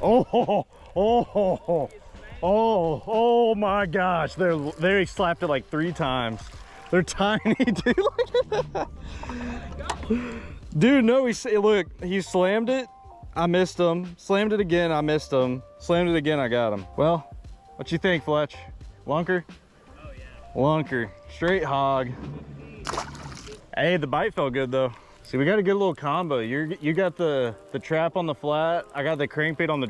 Oh, oh, oh my gosh. They slapped it like 3 times. They're tiny, dude. Look at that. Dude, no, look, he slammed it. I missed him. Slammed it again. I missed him. Slammed it again. I got him. Well, what you think, Fletch? Lunker? Oh, yeah. Lunker. Straight hog. Hey, the bite felt good, though. See, we got a good little combo. You got the trap on the flat. I got the crankbait on the